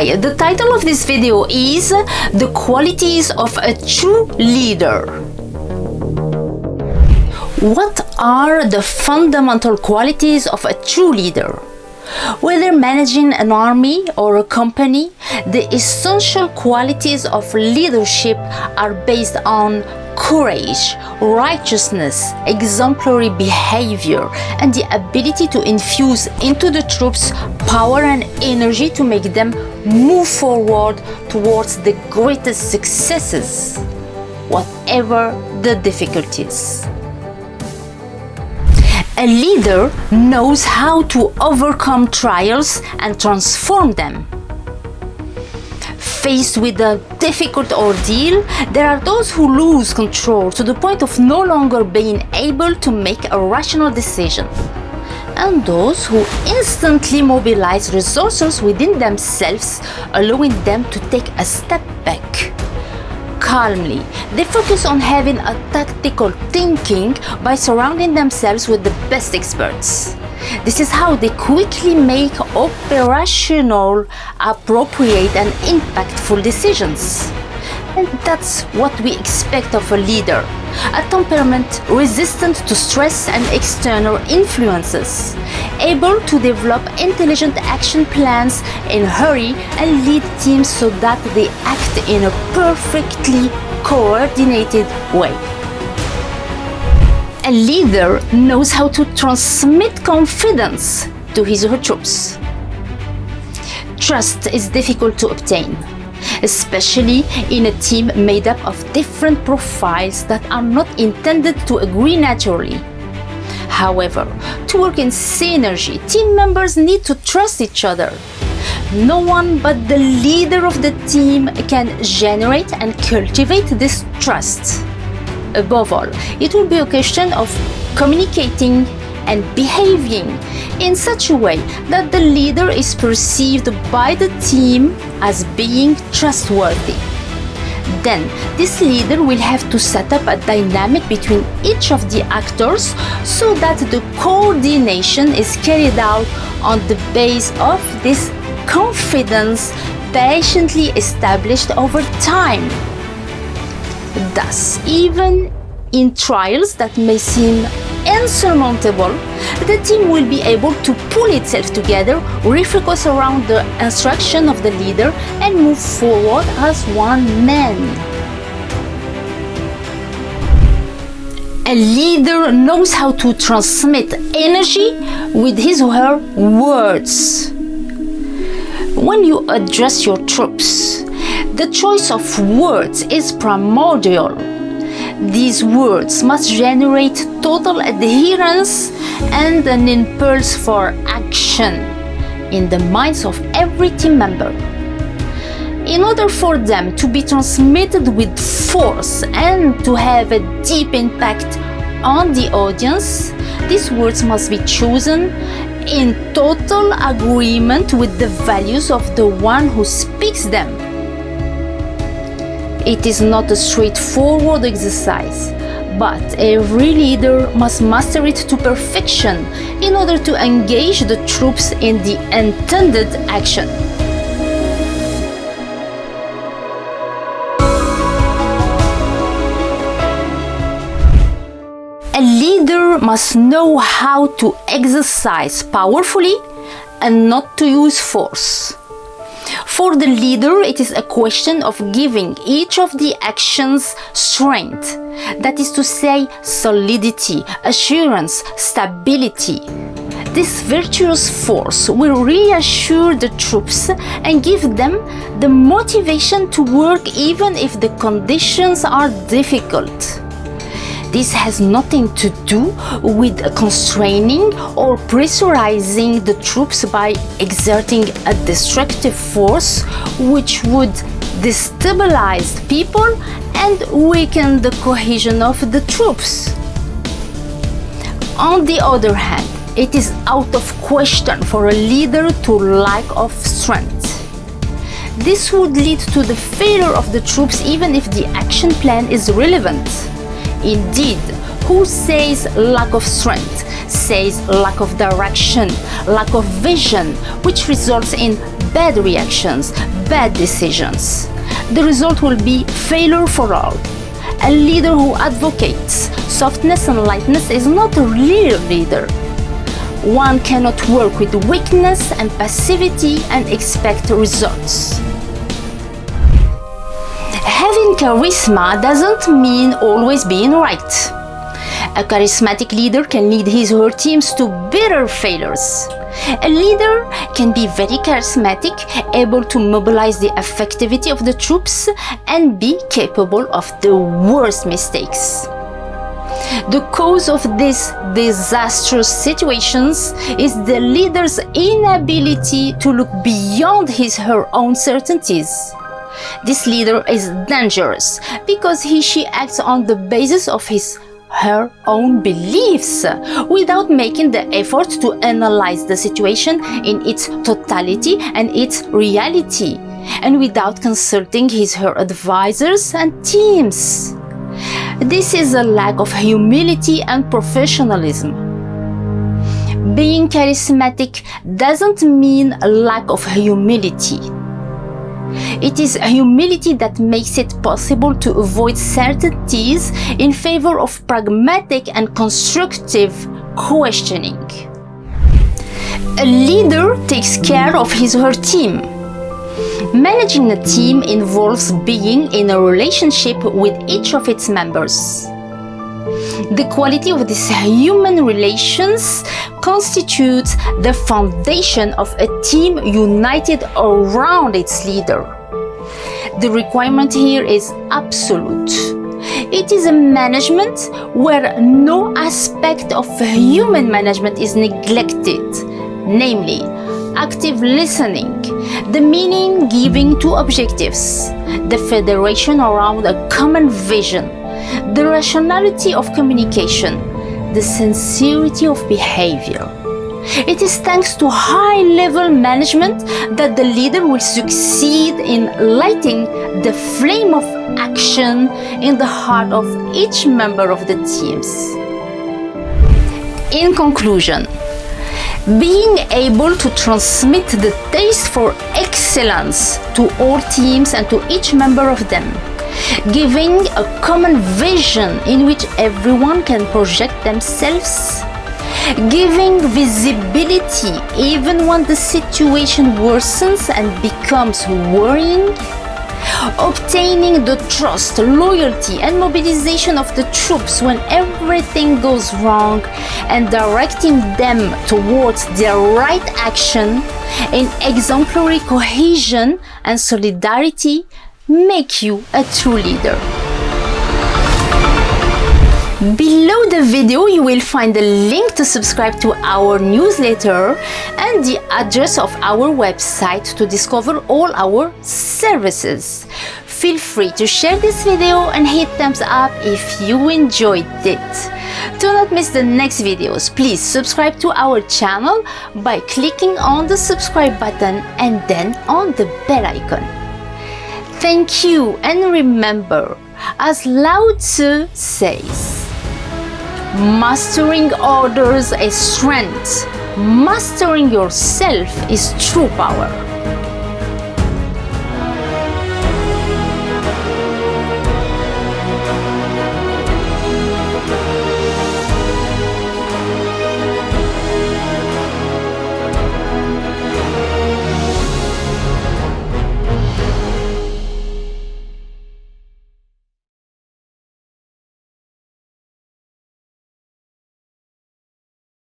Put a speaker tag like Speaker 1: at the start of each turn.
Speaker 1: why the title of this video is The Qualities of a True Leader. What are the fundamental qualities of a true leader? Whether managing an army or a company, the essential qualities of leadership are based on courage, righteousness, exemplary behavior, and the ability to infuse into the troops power and energy to make them move forward towards the greatest successes, whatever the difficulties. A leader knows how to overcome trials and transform them. Faced with a difficult ordeal, there are those who lose control to the point of no longer being able to make a rational decision, and those who instantly mobilize resources within themselves, allowing them to take a step back. Calmly, they focus on having a tactical thinking by surrounding themselves with the best experts. This is how they quickly make operational, appropriate, and impactful decisions. And that's what we expect of a leader. A temperament resistant to stress and external influences, able to develop intelligent action plans in a hurry and lead teams so that they act in a perfectly coordinated way. A leader knows how to transmit confidence to his or her troops. Trust is difficult to obtain, especially in a team made up of different profiles that are not intended to agree naturally. However, to work in synergy, team members need to trust each other. No one but the leader of the team can generate and cultivate this trust. Above all, it will be a question of communicating and behaving in such a way that the leader is perceived by the team as being trustworthy. Then, this leader will have to set up a dynamic between each of the actors so that the coordination is carried out on the base of this confidence patiently established over time. Thus, even in trials that may seem insurmountable, the team will be able to pull itself together, refocus around the instruction of the leader, and move forward as one man. A leader knows how to transmit energy with his or her words. When you address your troops, the choice of words is primordial. These words must generate total adherence and an impulse for action in the minds of every team member. In order for them to be transmitted with force and to have a deep impact on the audience, these words must be chosen in total agreement with the values of the one who speaks them. It is not a straightforward exercise, but every leader must master it to perfection in order to engage the troops in the intended action. A leader must know how to exercise powerfully and not to use force. For the leader, it is a question of giving each of the actions strength, that is to say, solidity, assurance, stability. This virtuous force will reassure the troops and give them the motivation to work even if the conditions are difficult. This has nothing to do with constraining or pressurizing the troops by exerting a destructive force which would destabilize people and weaken the cohesion of the troops. On the other hand, it is out of question for a leader to lack of strength. This would lead to the failure of the troops even if the action plan is relevant. Indeed, who says lack of strength says lack of direction, lack of vision, which results in bad reactions, bad decisions. The result will be failure for all. A leader who advocates softness and lightness is not a real leader. One cannot work with weakness and passivity and expect results. Having charisma doesn't mean always being right. A charismatic leader can lead his or her teams to bitter failures. A leader can be very charismatic, able to mobilize the effectivity of the troops and be capable of the worst mistakes. The cause of these disastrous situations is the leader's inability to look beyond his or her own certainties. This leader is dangerous because he/she acts on the basis of her own beliefs without making the effort to analyze the situation in its totality and its reality, and without consulting his or her advisors and teams. This is a lack of humility and professionalism. Being charismatic doesn't mean a lack of humility. It is humility that makes it possible to avoid certainties in favor of pragmatic and constructive questioning. A leader takes care of his or her team. Managing a team involves being in a relationship with each of its members. The quality of these human relations constitutes the foundation of a team united around its leader. The requirement here is absolute. It is a management where no aspect of human management is neglected, namely active listening, the meaning giving to objectives, the federation around a common vision, the rationality of communication, the sincerity of behavior. It is thanks to high-level management that the leader will succeed in lighting the flame of action in the heart of each member of the teams. In conclusion, being able to transmit the taste for excellence to all teams and to each member of them, giving a common vision in which everyone can project themselves, giving visibility even when the situation worsens and becomes worrying, obtaining the trust, loyalty, and mobilization of the troops when everything goes wrong, and directing them towards the right action in exemplary cohesion and solidarity make you a true leader. Below the video you will find the link to subscribe to our newsletter and the address of our website to discover all our services. Feel free to share this video and hit thumbs up if you enjoyed it. Do not miss the next videos. Please subscribe to our channel by clicking on the subscribe button and then on the bell icon. Thank you, and remember, as Lao Tzu says, mastering others is strength, mastering yourself is true power.